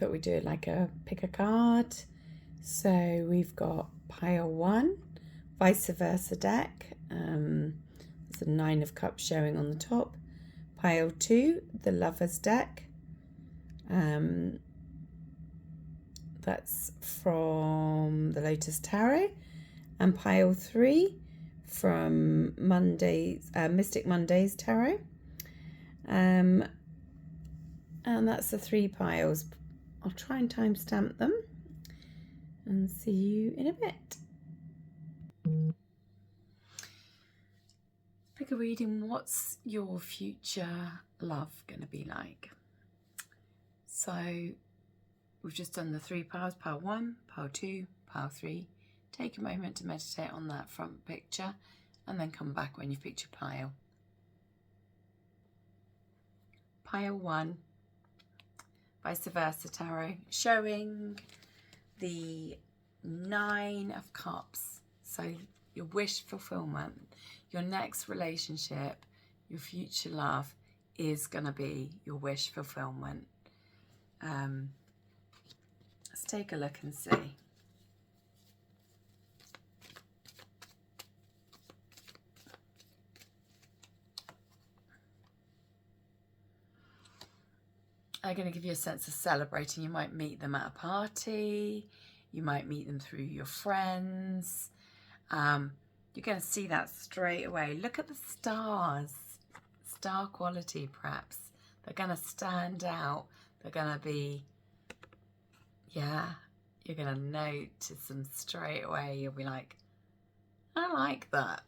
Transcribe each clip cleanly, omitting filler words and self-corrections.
thought we'd do it like a pick a card. So we've got pile 1, vice versa deck. There's a 9 of cups showing on the top. Pile 2, the lovers deck. That's from the Lotus Tarot. And pile 3 from Mystic Mondays Tarot. And that's the 3 piles. I'll try and timestamp them and see you in a bit. Pick a reading. What's your future love going to be like? So we've just done the 3 piles, pile 1, pile 2, pile 3. Take a moment to meditate on that front picture and then come back when you've picked your pile. Pile 1, vice versa tarot, showing the 9 of cups. So your wish fulfillment, your next relationship, your future love is going to be your wish fulfillment. Let's take a look and see. They're going to give you a sense of celebrating. You might meet them at a party. You might meet them through your friends. You're going to see that straight away. Look at the stars. Star quality, perhaps. They're going to stand out. They're going to be, yeah, you're going to notice them straight away. You'll be like, I like that.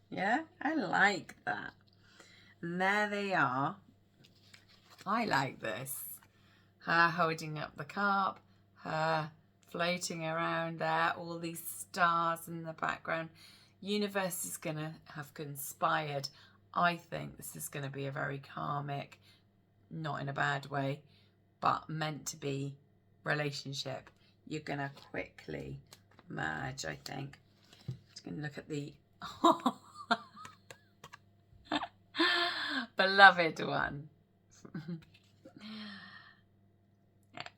Yeah, I like that. And there they are. I like this. Her holding up the cup, her floating around there, all these stars in the background. Universe is going to have conspired. I think this is going to be a very karmic, not in a bad way, but meant to be relationship. You're going to quickly merge, I think. Just going to look at the beloved one.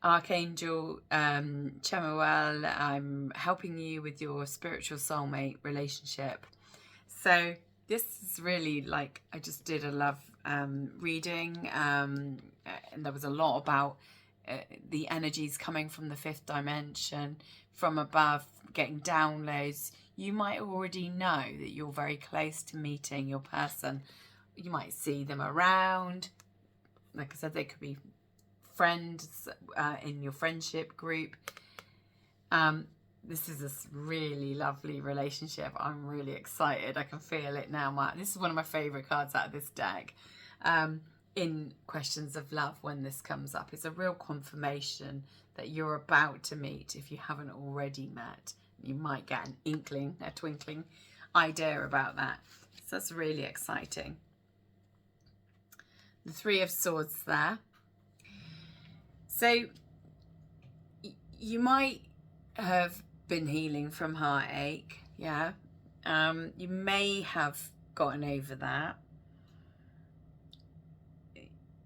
Archangel Chemuel, I'm helping you with your spiritual soulmate relationship. So this is really like, I just did a love reading, and there was a lot about the energies coming from the 5th dimension, from above, getting downloads. You might already know that you're very close to meeting your person. You might see them around. Like I said, they could be friends in your friendship group. This is a really lovely relationship. I'm really excited. I can feel it now. This is one of my favourite cards out of this deck. In questions of love, when this comes up, it's a real confirmation that you're about to meet if you haven't already met. You might get an inkling, a twinkling idea about that. So that's really exciting. The 3 of Swords there. So you might have been healing from heartache, yeah. You may have gotten over that.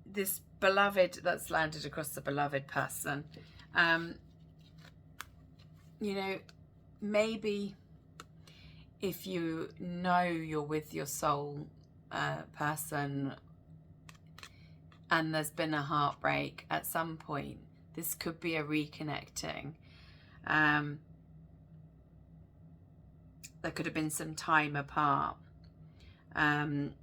This beloved that's landed across the beloved person, you know, maybe if you know you're with your soul person and there's been a heartbreak at some point, this could be a reconnecting. There could have been some time apart. And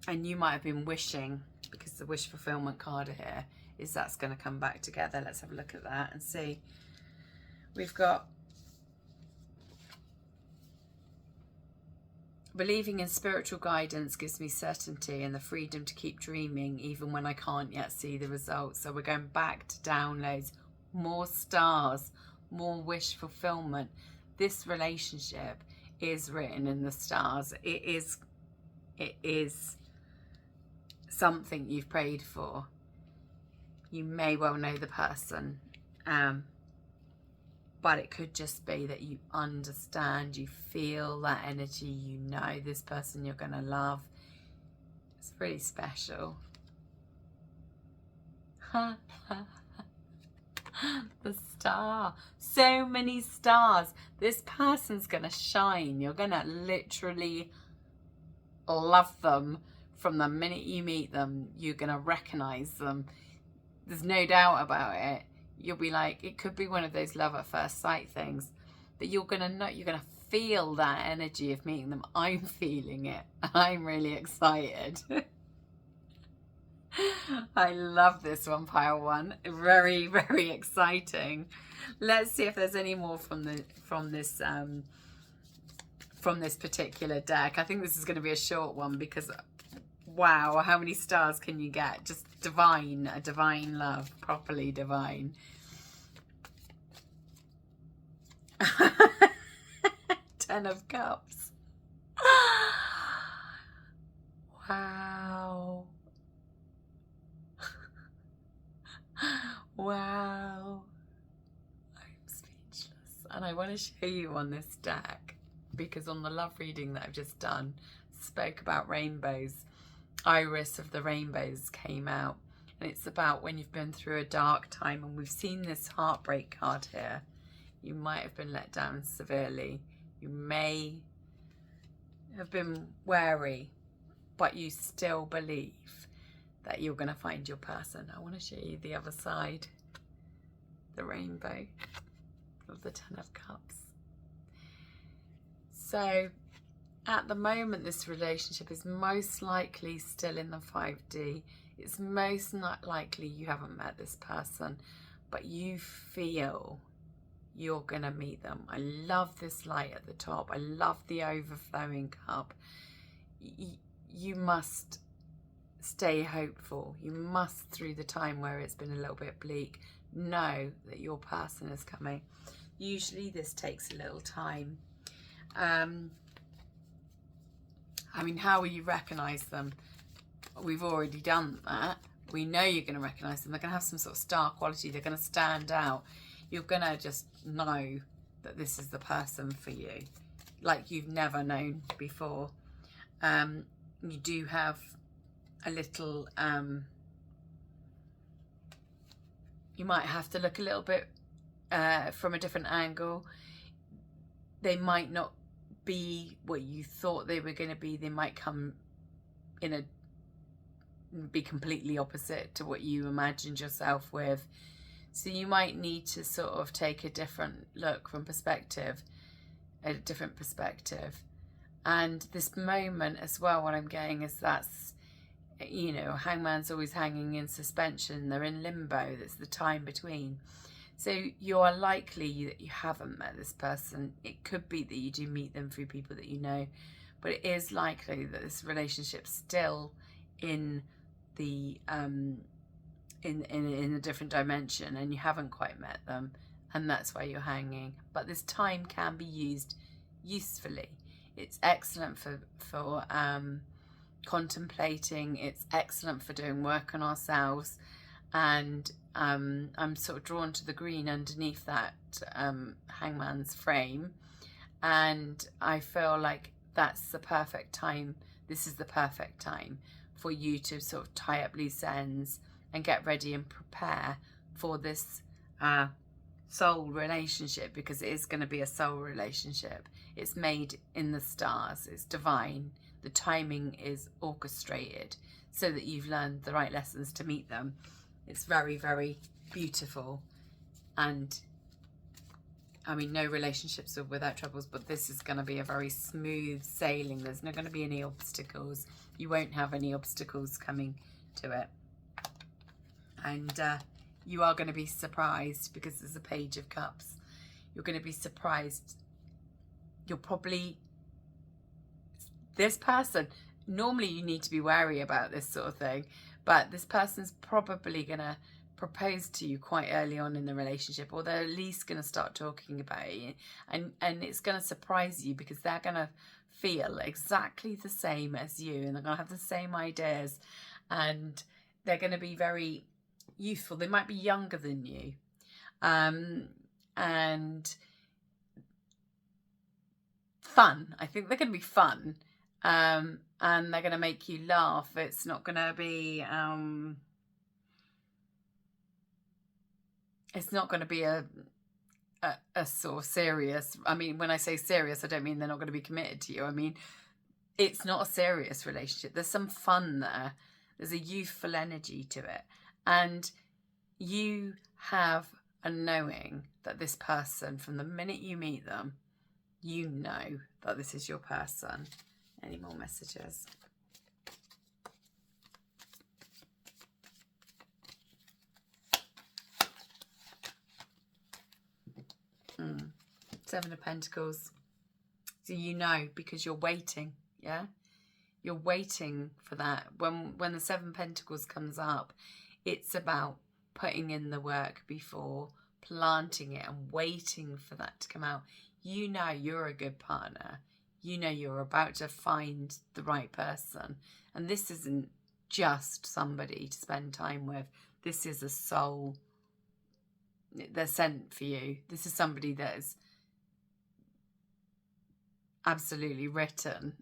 you might have been wishing, because the wish fulfillment card here is that's going to come back together. Let's have a look at that and see. We've got believing in spiritual guidance gives me certainty and the freedom to keep dreaming even when I can't yet see the results. So we're going back to downloads, more stars, more wish fulfillment. This relationship is written in the stars. It is something you've prayed for. You may well know the person, but it could just be that you understand, you feel that energy, you know this person you're going to love. It's really special. The star. So many stars. This person's going to shine. You're going to literally love them from the minute you meet them. You're going to recognize them. There's no doubt about it. You'll be like, it could be one of those love at first sight things, but you're going to know, you're going to feel that energy of meeting them. I'm feeling it. I'm really excited. I love this one, pile one. Very, very exciting. Let's see if there's any more from this particular deck. I think this is going to be a short one because wow, how many stars can you get? Just divine, a divine love, properly divine. 10 of Cups. Wow. Wow. I'm speechless. And I want to show you on this deck, because on the love reading that I've just done, spoke about rainbows. Iris of the Rainbows came out, and it's about when you've been through a dark time, and we've seen this heartbreak card here. You might have been let down severely. You may have been wary, but you still believe that you're going to find your person. I want to show you the other side, the rainbow of the 10 of Cups. So at the moment, this relationship is most likely still in the 5D. It's most not likely you haven't met this person, but you feel you're going to meet them. I love this light at the top. I love the overflowing cup. You must stay hopeful. You must, through the time where it's been a little bit bleak, know that your person is coming. Usually this takes a little time. I mean, how will you recognize them? We've already done that. We know you're going to recognize them. They're going to have some sort of star quality. They're going to stand out. You're going to just know that this is the person for you, like you've never known before. You do have a little, you might have to look a little bit from a different angle. They might not be what you thought they were going to be. They might come in be completely opposite to what you imagined yourself with. So you might need to sort of take a different look from perspective, a different perspective. And this moment as well, what I'm getting is that's, you know, hangman's always hanging in suspension. They're in limbo. That's the time between. So you are likely that you haven't met this person. It could be that you do meet them through people that you know, but it is likely that this relationship's still in the in a different dimension, and you haven't quite met them, and that's why you're hanging. But this time can be used usefully. It's excellent for contemplating. It's excellent for doing work on ourselves. And I'm sort of drawn to the green underneath that hangman's frame, and I feel like that's the perfect time. This is the perfect time for you to sort of tie up loose ends and get ready and prepare for this soul relationship, because it is going to be a soul relationship. It's made in the stars. It's divine. The timing is orchestrated so that you've learned the right lessons to meet them. It's very, very beautiful. And I mean, no relationships are without troubles, but this is going to be a very smooth sailing. There's not going to be any obstacles. You won't have any obstacles coming to it. And you are going to be surprised, because there's a Page of Cups. You're going to be surprised. You're probably, this person, normally you need to be wary about this sort of thing, but this person's probably going to propose to you quite early on in the relationship, or they're at least going to start talking about it, and it's going to surprise you, because they're going to feel exactly the same as you, and they're going to have the same ideas, and they're going to be very youthful. They might be younger than you, and fun. I think they're going to be fun, and they're going to make you laugh. It's not going to be it's not going to be a sort of serious, I mean, when I say serious, I don't mean they're not going to be committed to you. I mean, it's not a serious relationship. There's some fun there. There's a youthful energy to it. And you have a knowing that this person, from the minute you meet them, you know that this is your person. Any more messages? Seven of Pentacles. So you know, because you're waiting, yeah? You're waiting for that. When the Seven Pentacles comes up, it's about putting in the work before, planting it and waiting for that to come out. You know you're a good partner. You know you're about to find the right person. And this isn't just somebody to spend time with. This is a soul. They're sent for you. This is somebody that is absolutely written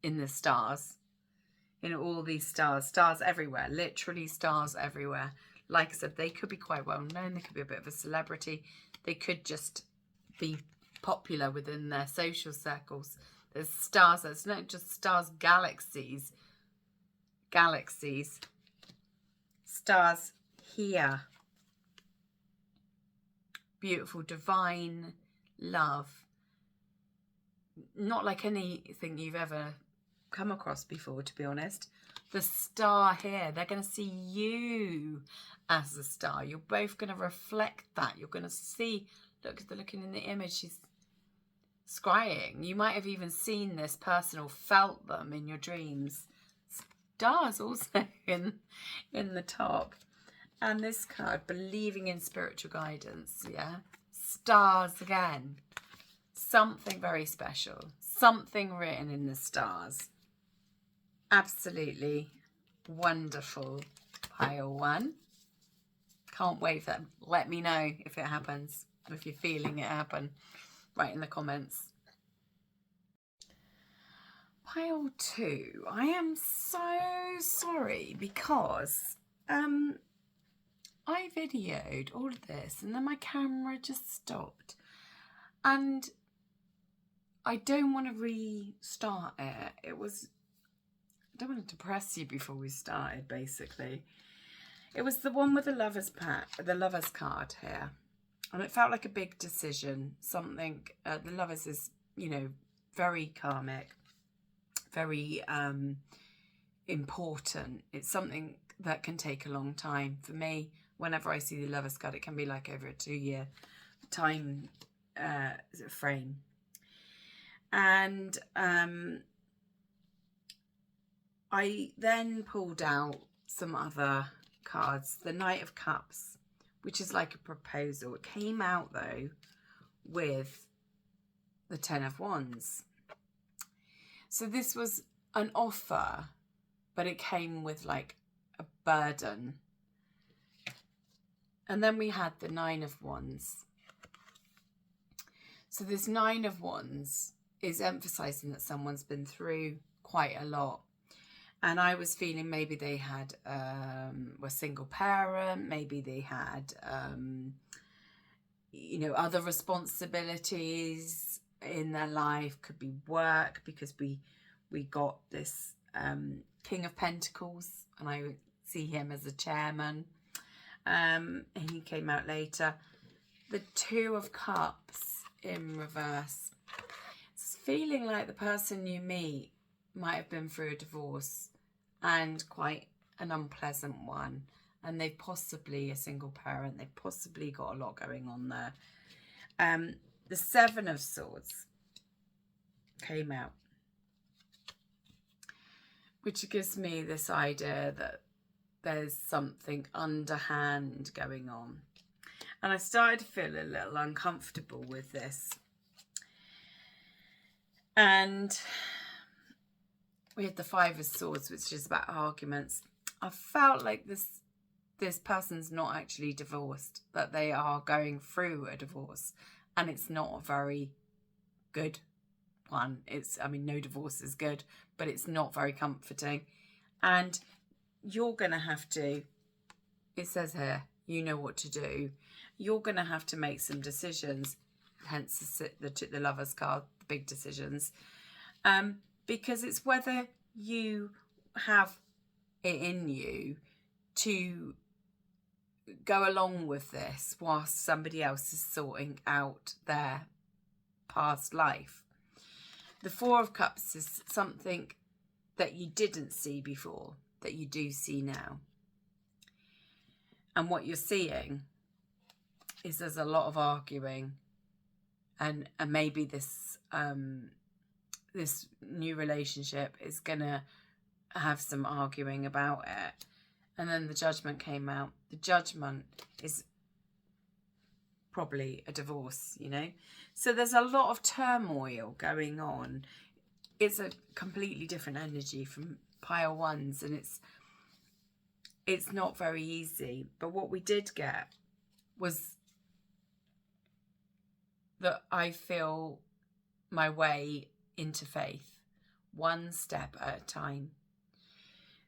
in the stars. In all these stars. Stars everywhere. Literally stars everywhere. Like I said, they could be quite well known. They could be a bit of a celebrity. They could just be popular within their social circles. There's stars. It's not just stars. Galaxies. Galaxies. Stars here. Beautiful, divine love. Not like anything you've ever come across before, to be honest. The star here, they're going to see you as a star. You're both going to reflect that. You're going to see, look, they're looking in the image, she's scrying. You might have even seen this person or felt them in your dreams. Stars also in the top. And this card, believing in spiritual guidance, yeah? Stars again. Something very special. Something written in the stars. Absolutely wonderful, pile one. Can't wait for that. Let me know if it happens, if you're feeling it happen. Write in the comments. Pile two. I am so sorry because I videoed all of this and then my camera just stopped. And I don't want to restart it. I don't want to depress you before we started, basically. It was the one with the Lovers pack, the Lovers card here. And it felt like a big decision. Something, the Lovers is, you know, very karmic, very important. It's something that can take a long time. For me, whenever I see the Lovers card, it can be like over a 2-year time frame. And I then pulled out some other cards. The Knight of Cups, which is like a proposal. It came out, though, with the Ten of Wands. So this was an offer, but it came with like a burden. And then we had the Nine of Wands. So this Nine of Wands is emphasizing that someone's been through quite a lot. And I was feeling maybe they had were single parent, maybe they had you know, other responsibilities in their life. Could be work, because we got this King of Pentacles, and I see him as a chairman. And he came out later. The Two of Cups in reverse. It's feeling like the person you meet might have been through a divorce, and quite an unpleasant one, and they possibly a single parent. They've possibly got a lot going on there. The Seven of Swords came out, which gives me this idea that there's something underhand going on, and I started to feel a little uncomfortable with this. And we had the Five of Swords, which is about arguments. I felt like this person's not actually divorced, that they are going through a divorce, and it's not a very good one. I mean, no divorce is good, but it's not very comforting. And you're going to have to it says here, you know what to do. You're going to have to make some decisions, hence the Lovers card, the big decisions, because it's whether you have it in you to go along with this whilst somebody else is sorting out their past life. The Four of Cups is something that you didn't see before, that you do see now. And what you're seeing is there's a lot of arguing, and maybe this this new relationship is gonna have some arguing about it. And then the Judgment came out. The Judgment is probably a divorce, you know. So there's a lot of turmoil going on. It's a completely different energy from pile ones, and it's not very easy. But what we did get was that I feel my way into faith, one step at a time.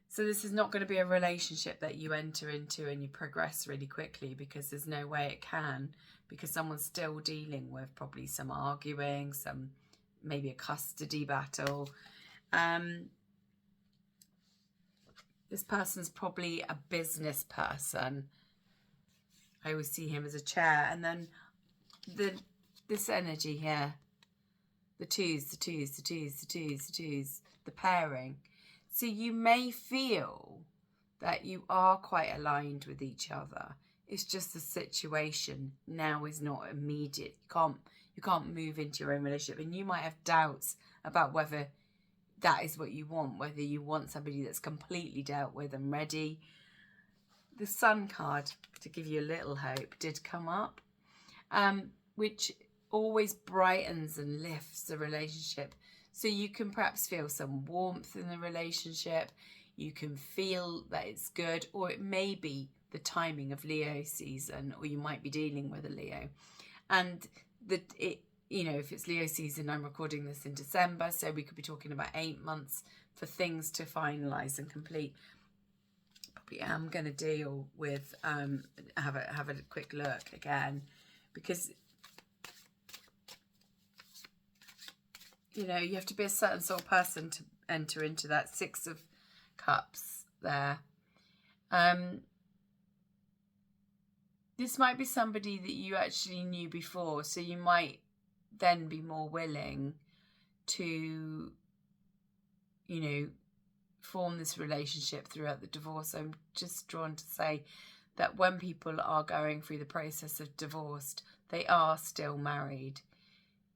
So this is not going to be a relationship that you enter into and you progress really quickly, because there's no way it can, because someone's still dealing with probably some arguing, some maybe a custody battle. This person's probably a business person. I always see him as a chair. And then this energy here, the twos, the twos, the twos, the twos, the twos, the pairing. So you may feel that you are quite aligned with each other. It's just the situation now is not immediate. You can't move into your own relationship, and you might have doubts about whether that is what you want, whether you want somebody that's completely dealt with and ready. The Sun card, to give you a little hope, did come up, which always brightens and lifts the relationship. So you can perhaps feel some warmth in the relationship. You can feel that it's good, or it may be the timing of Leo season, or you might be dealing with a Leo. And you know, if it's Leo season, I'm recording this in December, so we could be talking about 8 months for things to finalise and complete. Probably am going to deal with have a quick look again, because you know, you have to be a certain sort of person to enter into that Six of Cups there. This might be somebody that you actually knew before, so you might then be more willing to, you know, form this relationship throughout the divorce. I'm just drawn to say that when people are going through the process of divorce, they are still married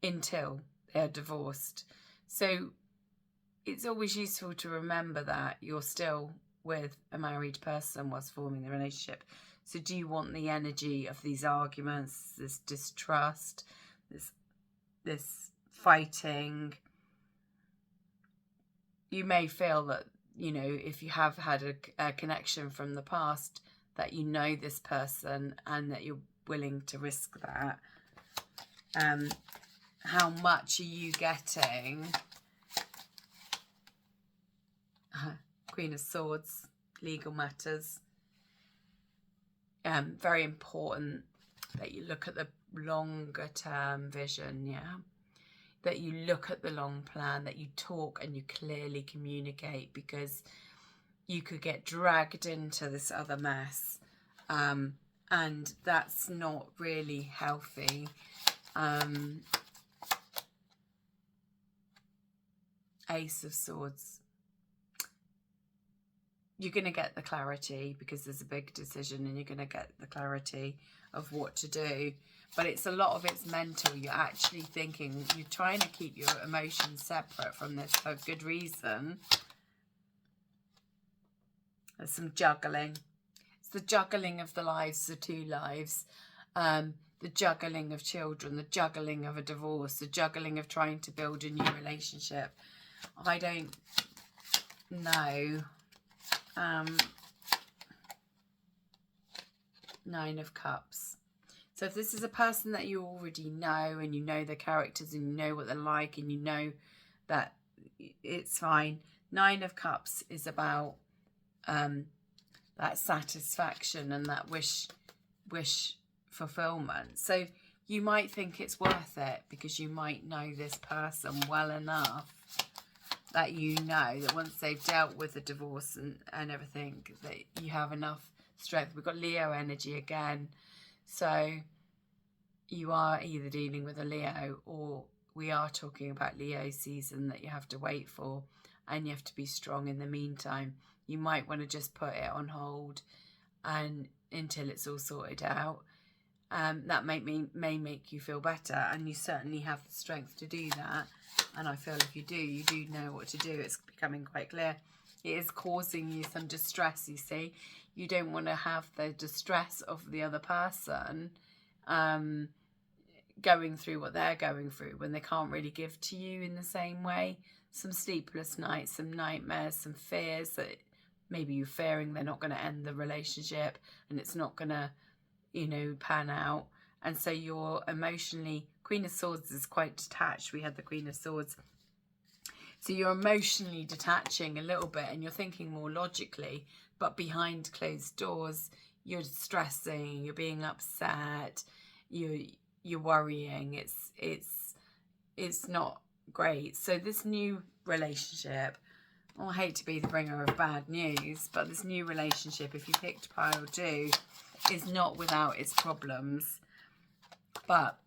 until they're divorced. So it's always useful to remember that you're still with a married person whilst forming the relationship. So do you want the energy of these arguments, this distrust, this fighting? You may feel that, you know, if you have had a connection from the past, that you know this person and that you're willing to risk that. How much are you getting? Queen of Swords, legal matters. Very important that you look at the longer term vision, yeah? That you look at the long plan, that you talk and you clearly communicate, because you could get dragged into this other mess. And that's not really healthy. Ace of Swords. You're going to get the clarity, because there's a big decision, and you're going to get the clarity of what to do. But it's a lot of it's mental. You're actually thinking, you're trying to keep your emotions separate from this for good reason. There's some juggling. It's the juggling of the lives, the two lives. The juggling of children, the juggling of a divorce, the juggling of trying to build a new relationship. I don't know. 9 of Cups. So if this is a person that you already know, and you know their characters, and you know what they're like, and you know that it's fine. 9 of Cups is about that satisfaction and that wish fulfillment. So you might think it's worth it because you might know this person well enough that you know that once they've dealt with the divorce and everything, that you have enough strength. We've got Leo energy again. So you are either dealing with a Leo, or we are talking about Leo season that you have to wait for, and you have to be strong in the meantime. You might want to just put it on hold and until it's all sorted out. That may make you feel better, and you certainly have the strength to do that. And I feel if you do know what to do. It's becoming quite clear. It is causing you some distress, you see. You don't want to have the distress of the other person going through what they're going through when they can't really give to you in the same way. Some sleepless nights, some nightmares, some fears that maybe you're fearing they're not going to end the relationship and it's not going to, you know, pan out. And so you're emotionally, Queen of Swords is quite detached. We had the Queen of Swords. So you're emotionally detaching a little bit and you're thinking more logically, but behind closed doors, you're stressing, you're being upset, you're worrying. It's not great. So this new relationship, I hate to be the bringer of bad news, but this new relationship, if you picked pile 2, is not without its problems. But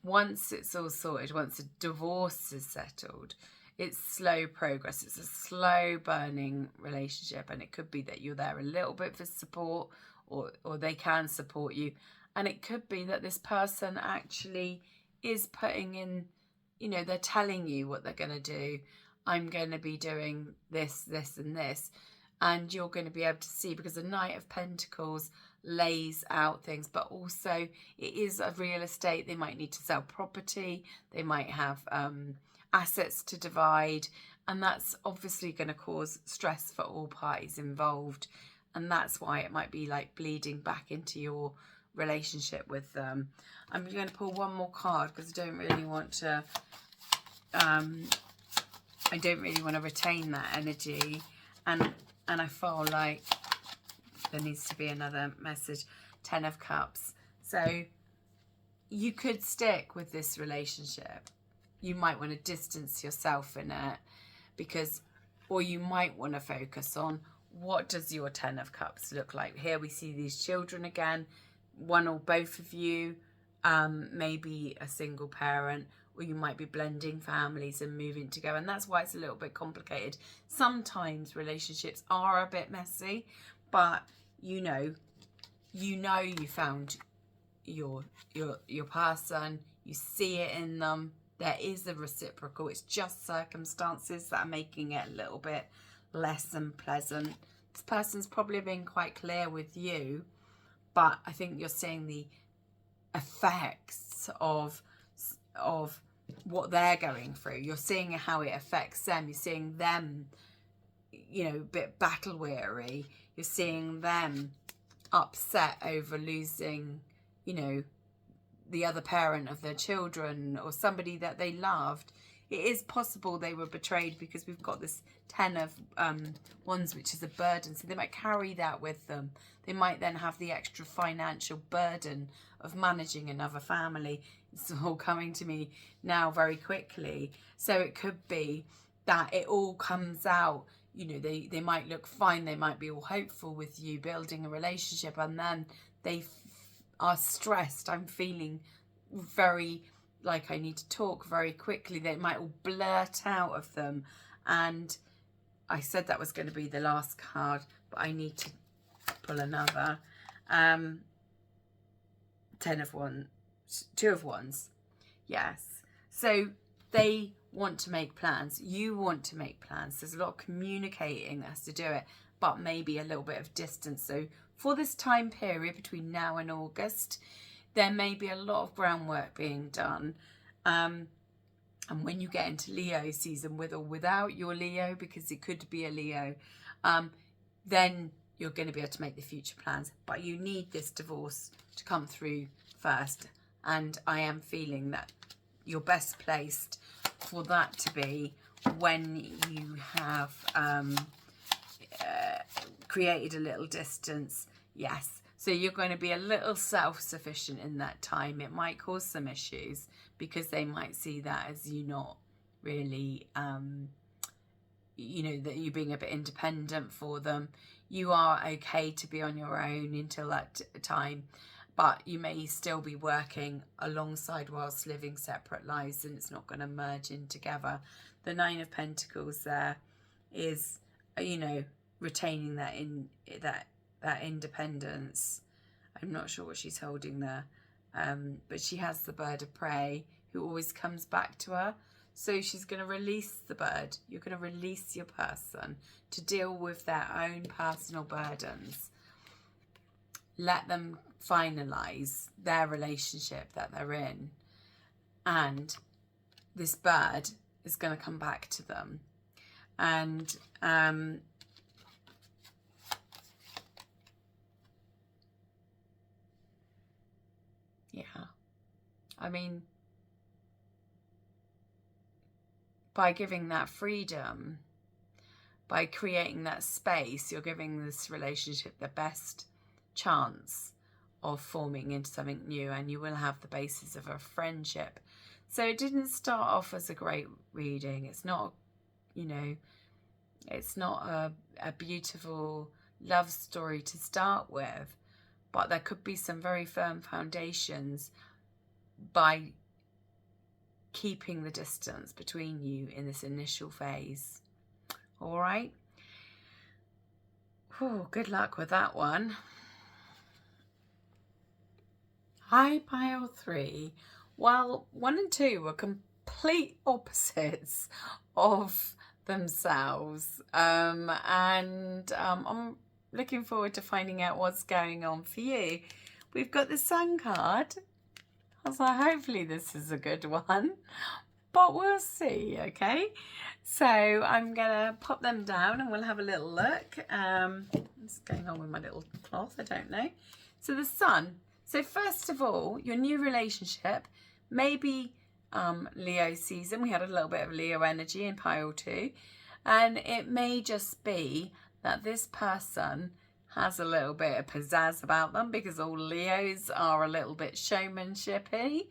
once it's all sorted, once the divorce is settled, it's slow progress. It's a slow burning relationship, and it could be that you're there a little bit for support, or they can support you. And it could be that this person actually is putting in, you know, they're telling you what they're going to do. I'm going to be doing this, this and this. And you're going to be able to see, because the Knight of Pentacles lays out things, but also it is a real estate. They might need to sell property. They might have assets to divide. And that's obviously going to cause stress for all parties involved. And that's why it might be like bleeding back into your relationship with them. I'm going to pull one more card because I don't really want to retain that energy, and I feel like there needs to be another message. 10 of Cups. So you could stick with this relationship. You might want to distance yourself in it, because, or you might want to focus on, what does your 10 of Cups look like? Here we see these children again, one or both of you, maybe a single parent, or you might be blending families and moving together. And that's why it's a little bit complicated. Sometimes relationships are a bit messy, but you know you found your person, you see it in them, there is a reciprocal. It's just circumstances that are making it a little bit less than pleasant. This person's probably been quite clear with you, but I think you're seeing the effects of what they're going through. You're seeing how it affects them. You're seeing them, you know, a bit battle weary. You're seeing them upset over losing, you know, the other parent of their children or somebody that they loved. It is possible they were betrayed, because we've got this 10 of Wands, which is a burden. So they might carry that with them. They might then have the extra financial burden of managing another family. It's all coming to me now very quickly. So it could be that it all comes out. You know, they might look fine. They might be all hopeful with you building a relationship, and then they are stressed. I'm feeling very like I need to talk very quickly. They might all blurt out of them. And I said that was going to be the last card, but I need to pull another. 10 of Wands, 2 of Wands. Yes. So they want to make plans. You want to make plans. There's a lot of communicating that has to do it, but maybe a little bit of distance. So for this time period between now and August, there may be a lot of groundwork being done. And when you get into Leo season, with or without your Leo, because it could be a Leo, then you're going to be able to make the future plans. But you need this divorce to come through first. And I am feeling that you're best placed for that to be when you have created a little distance. Yes. So you're going to be a little self-sufficient in that time. It might cause some issues because they might see that as you not really, you know, that you being a bit independent for them. You are okay to be on your own until that time, but you may still be working alongside whilst living separate lives, and it's not going to merge in together. The Nine of Pentacles there is, you know, retaining that that independence. I'm not sure what she's holding there, but she has the bird of prey who always comes back to her. So she's going to release the bird. You're going to release your person to deal with their own personal burdens. Let them finalize their relationship that they're in. And this bird is going to come back to them. And yeah, I mean, by giving that freedom, by creating that space, you're giving this relationship the best chance of forming into something new, and you will have the basis of a friendship. So it didn't start off as a great reading. It's not, you know, it's not a beautiful love story to start with, but there could be some very firm foundations by keeping the distance between you in this initial phase. All right. Oh, good luck with that one. High pile 3. Well, 1 and 2 were complete opposites of themselves. I'm looking forward to finding out what's going on for you. We've got the Sun card. So hopefully this is a good one, but we'll see, okay? So I'm going to pop them down and we'll have a little look. What's going on with my little cloth? I don't know. So the Sun. So first of all, your new relationship, maybe Leo season. We had a little bit of Leo energy in pile 2. And it may just be that this person has a little bit of pizzazz about them, because all Leos are a little bit showmanshipy.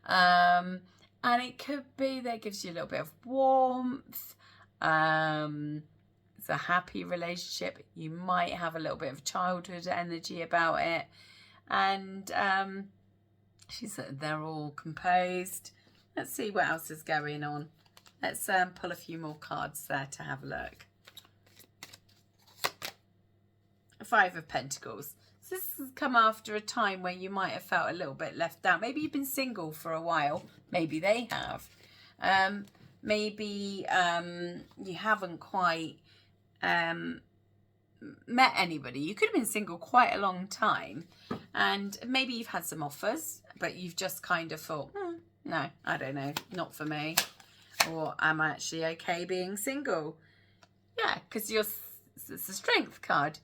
And it could be that gives you a little bit of warmth. It's a happy relationship. You might have a little bit of childhood energy about it. And she said they're all composed. Let's see what else is going on. Let's pull a few more cards there to have a look. 5 of Pentacles. So this has come after a time where you might have felt a little bit left out. Maybe you've been single for a while. Maybe they have. Maybe you haven't quite met anybody. You could have been single quite a long time. And maybe you've had some offers, but you've just kind of thought, no, I don't know, not for me. Or I'm actually okay being single. Yeah, because it's a strength card.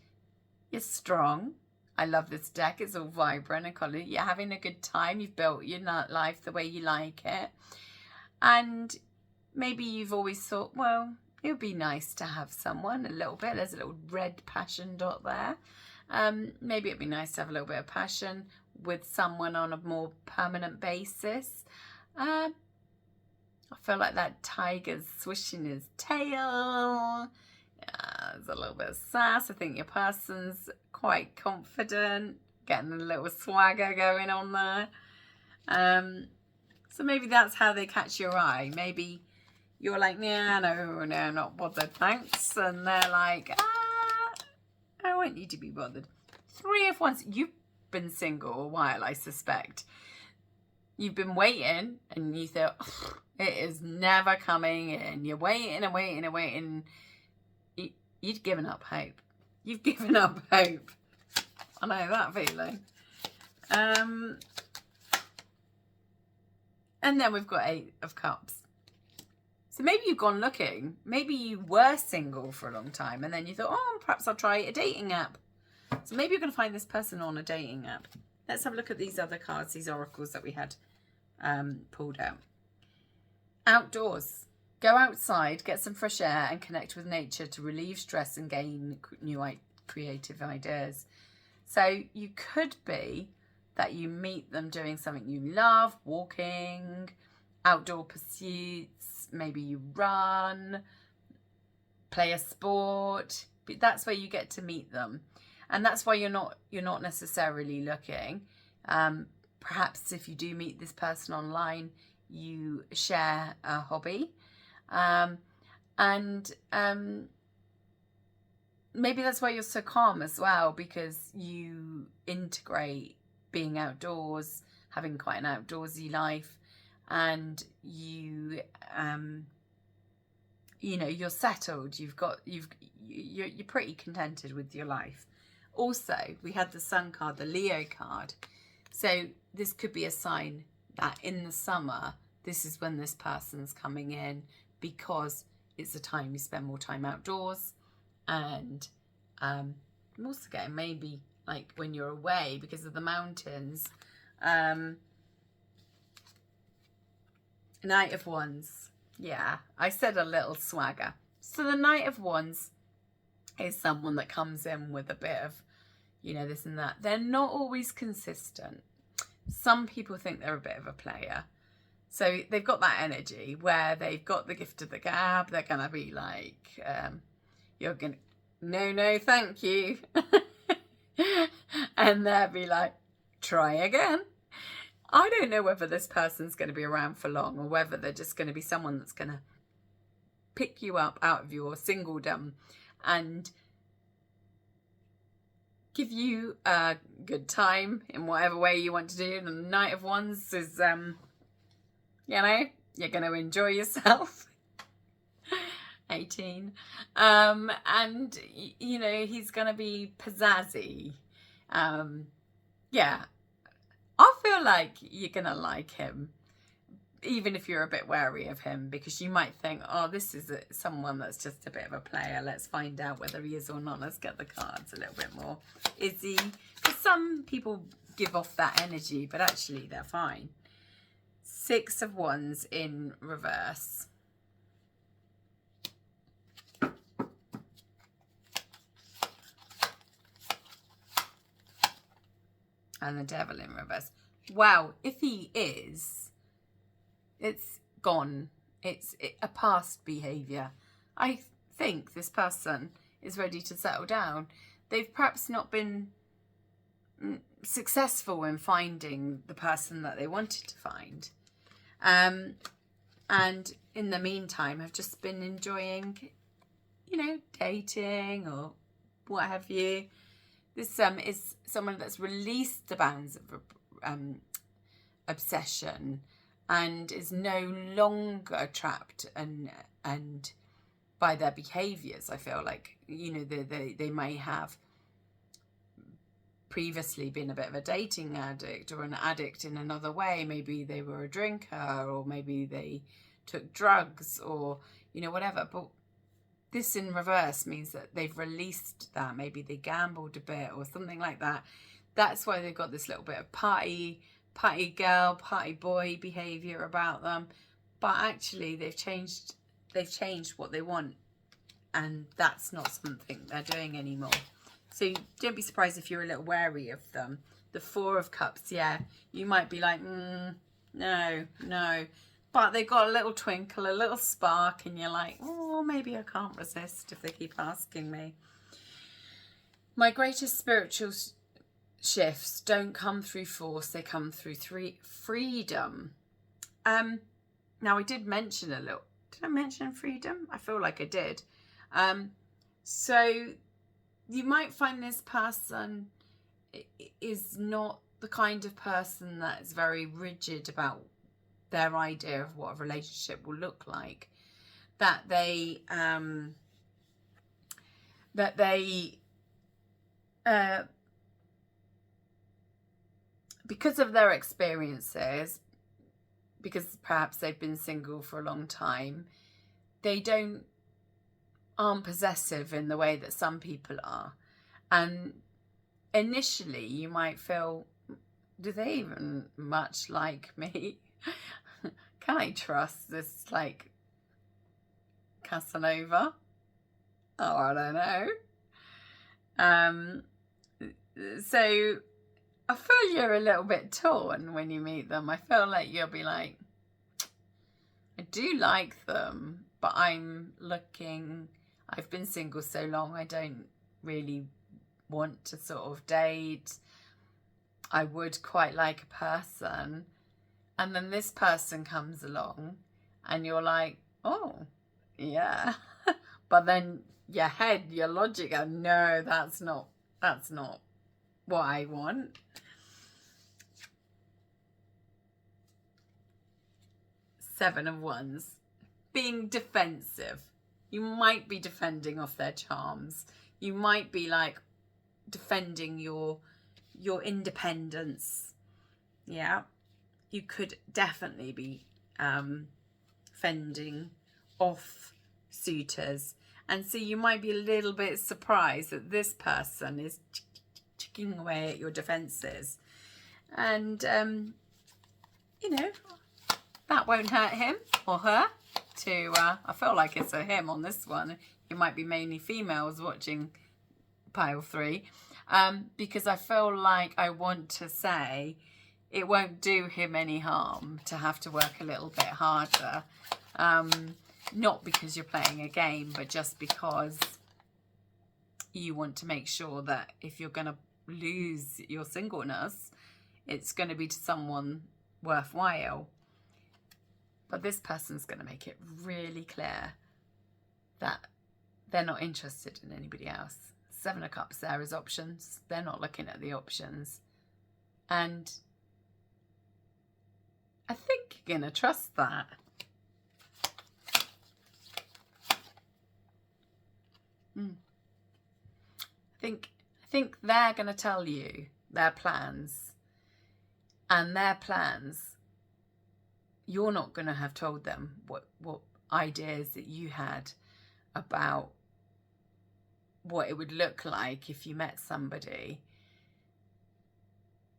You're strong. I love this deck. It's all vibrant and colourful. You're having a good time. You've built your life the way you like it. And maybe you've always thought, well, it would be nice to have someone a little bit. There's a little red passion dot there. Maybe it'd be nice to have a little bit of passion with someone on a more permanent basis. I feel like that tiger's swishing his tail. There's a little bit of sass. I think your person's quite confident, getting a little swagger going on there. So maybe that's how they catch your eye. Maybe you're like, no, not bothered, thanks. And they're like, I want you to be bothered. 3 of Wands. You've been single a while, I suspect. You've been waiting and you thought, it is never coming in. You're waiting and waiting and waiting. You'd given up hope. You've given up hope. I know that feeling. And then we've got 8 of Cups. So maybe you've gone looking. Maybe you were single for a long time and then you thought, oh, perhaps I'll try a dating app. So maybe you're going to find this person on a dating app. Let's have a look at these other cards, these oracles that we had pulled out. Outdoors. Go outside, get some fresh air and connect with nature to relieve stress and gain new creative ideas. So you could be that you meet them doing something you love, walking, outdoor pursuits, maybe you run, play a sport. But that's where you get to meet them. And that's why you're not necessarily looking. Perhaps if you do meet this person online, you share a hobby. Maybe that's why you're so calm as well, because you integrate being outdoors, having quite an outdoorsy life, and you're settled. You're pretty contented with your life. Also, we had the Sun card, the Leo card. So this could be a sign that in the summer, this is when this person's coming in, because it's a time you spend more time outdoors. And I'm also getting maybe like when you're away because of the mountains. Knight of Wands. Yeah, I said a little swagger. So the Knight of Wands is someone that comes in with a bit of, this and that. They're not always consistent. Some people think they're a bit of a player. So they've got that energy where they've got the gift of the gab. They're going to be like, you're going to, no, thank you. And they'll be like, try again. I don't know whether this person's going to be around for long or whether they're just going to be someone that's going to pick you up out of your singledom and give you a good time in whatever way you want to do. The Knight of Wands is, you're going to enjoy yourself. 18. And, he's going to be pizzazzy. Yeah. I feel like you're going to like him, even if you're a bit wary of him, because you might think, oh, this is someone that's just a bit of a player. Let's find out whether he is or not. Let's get the cards a little bit more. Is he? Because some people give off that energy, but actually they're fine. 6 of Wands in reverse. And the Devil in reverse. Wow, if he is, it's gone. It's a past behaviour. I think this person is ready to settle down. They've perhaps not been successful in finding the person that they wanted to find. And in the meantime, I've just been enjoying, dating or what have you. This is someone that's released the bounds of obsession and is no longer trapped and by their behaviours. I feel like, they may have previously been a bit of a dating addict or an addict in another way. Maybe they were a drinker, or maybe they took drugs, or, whatever. But this in reverse means that they've released that. Maybe they gambled a bit or something like that. That's why they've got this little bit of party girl, party boy behaviour about them. But actually they've changed what they want, and that's not something they're doing anymore. So don't be surprised if you're a little wary of them. The 4 of Cups, yeah, you might be like, no. But they've got a little twinkle, a little spark, and you're like, oh, maybe I can't resist if they keep asking me. My greatest spiritual shifts don't come through force, they come through freedom. Now, I did mention a little. Did I mention freedom? I feel like I did. So you might find this person is not the kind of person that is very rigid about their idea of what a relationship will look like. That they because of their experiences, because perhaps they've been single for a long time, they aren't possessive in the way that some people are. And initially you might feel, do they even much like me? Can I trust this Casanova. Oh, I don't know. So I feel you're a little bit torn when you meet them. I feel like you'll be like, I do like them, but I've been single so long, I don't really want to sort of date. I would quite like a person. And then this person comes along and you're like, oh, yeah. But then your head, your logic goes, no, that's not what I want. Seven of Wands. Being defensive. You might be defending off their charms. You might be like defending your independence. Yeah. You could definitely be fending off suitors. And so you might be a little bit surprised that this person is chipping away at your defences. And, you know, that won't hurt him or her to, I feel like it's a him on this one. It might be mainly females watching pile 3. Because I feel like I want to say it won't do him any harm to have to work a little bit harder. Not because you're playing a game, but just because you want to make sure that if you're going to lose your singleness, it's going to be to someone worthwhile. But this person's going to make it really clear that they're not interested in anybody else. 7 of Cups there is options. They're not looking at the options. And I think you're going to trust that. I think they're going to tell you their plans. And their plans, you're not going to have told them what ideas that you had about what it would look like if you met somebody.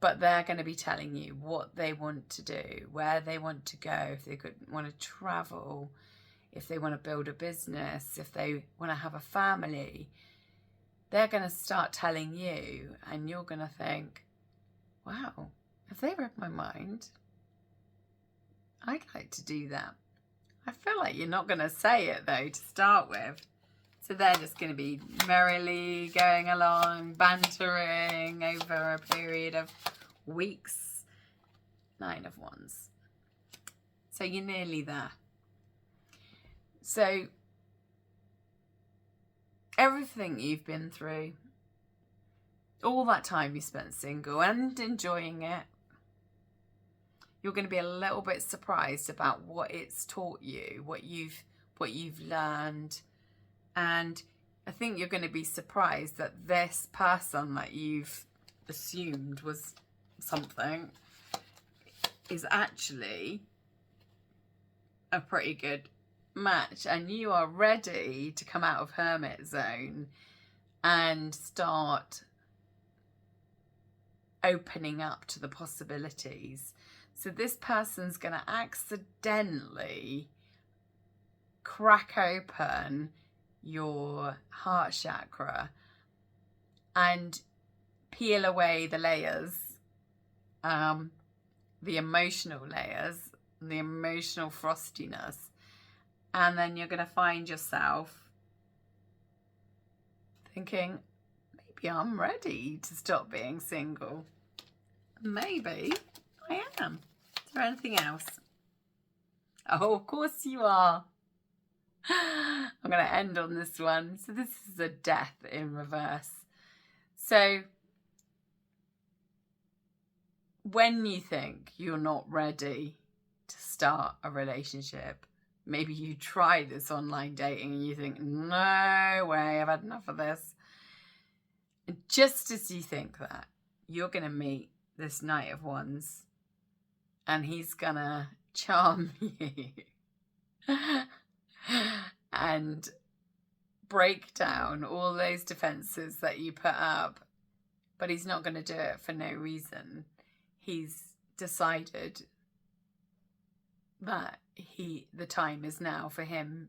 But they're going to be telling you what they want to do, where they want to go, if they want to travel, if they want to build a business, if they want to have a family. They're going to start telling you, and you're going to think, wow, have they read my mind? I'd like to do that. I feel like you're not going to say it, though, to start with. So they're just going to be merrily going along, bantering over a period of weeks. 9 of Wands. So you're nearly there. So everything you've been through, all that time you spent single and enjoying it, you're going to be a little bit surprised about what it's taught you, what you've learned. And I think you're going to be surprised that this person that you've assumed was something is actually a pretty good match. And you are ready to come out of hermit zone and start opening up to the possibilities. So this person's going to accidentally crack open your heart chakra and peel away the layers, the emotional layers, the emotional frostiness, and then you're going to find yourself thinking, maybe I'm ready to stop being single. Maybe I am. Is there anything else? Oh, of course you are. I'm going to end on this one. So this is a death in reverse. So when you think you're not ready to start a relationship, maybe you try this online dating and you think, no way, I've had enough of this. And just as you think that, you're going to meet this Knight of Wands and he's going to charm you and break down all those defenses that you put up. But he's not going to do it for no reason. He's decided that the time is now for him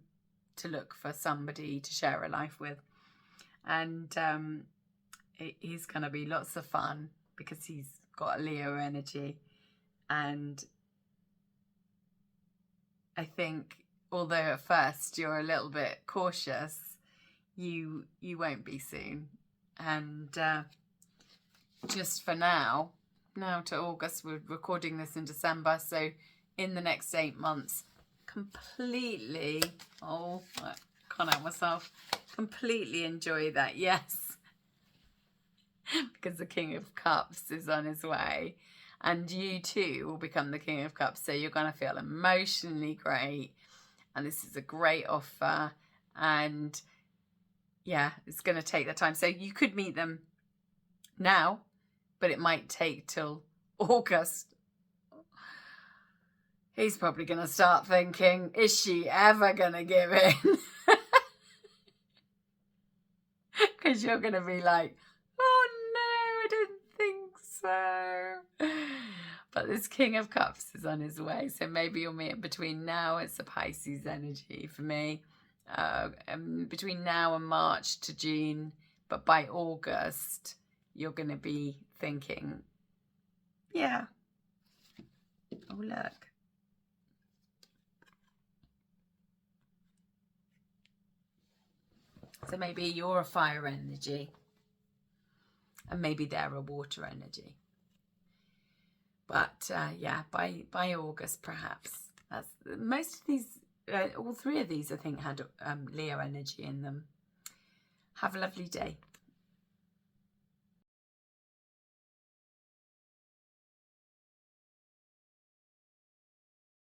to look for somebody to share a life with. And he's going to be lots of fun because he's got a Leo energy. And I think although at first you're a little bit cautious, you won't be soon. And just for now to August, we're recording this in December, so in the next 8 months, completely, I can't help myself, completely enjoy that, yes, because the King of Cups is on his way, and you too will become the King of Cups, so you're going to feel emotionally great, and this is a great offer, and yeah, it's going to take the time, so you could meet them now, but it might take till August. He's probably going to start thinking, is she ever going to give in? Because you're going to be like, oh no, I didn't think so. But this King of Cups is on his way. So maybe you'll meet him between now. It's a Pisces energy for me. Between now and March to June. But by August, you're going to be thinking, yeah. Oh, look. So maybe you're a fire energy and maybe they're a water energy. But yeah, by August perhaps. That's most of these, all three of these I think had Leo energy in them. Have a lovely day.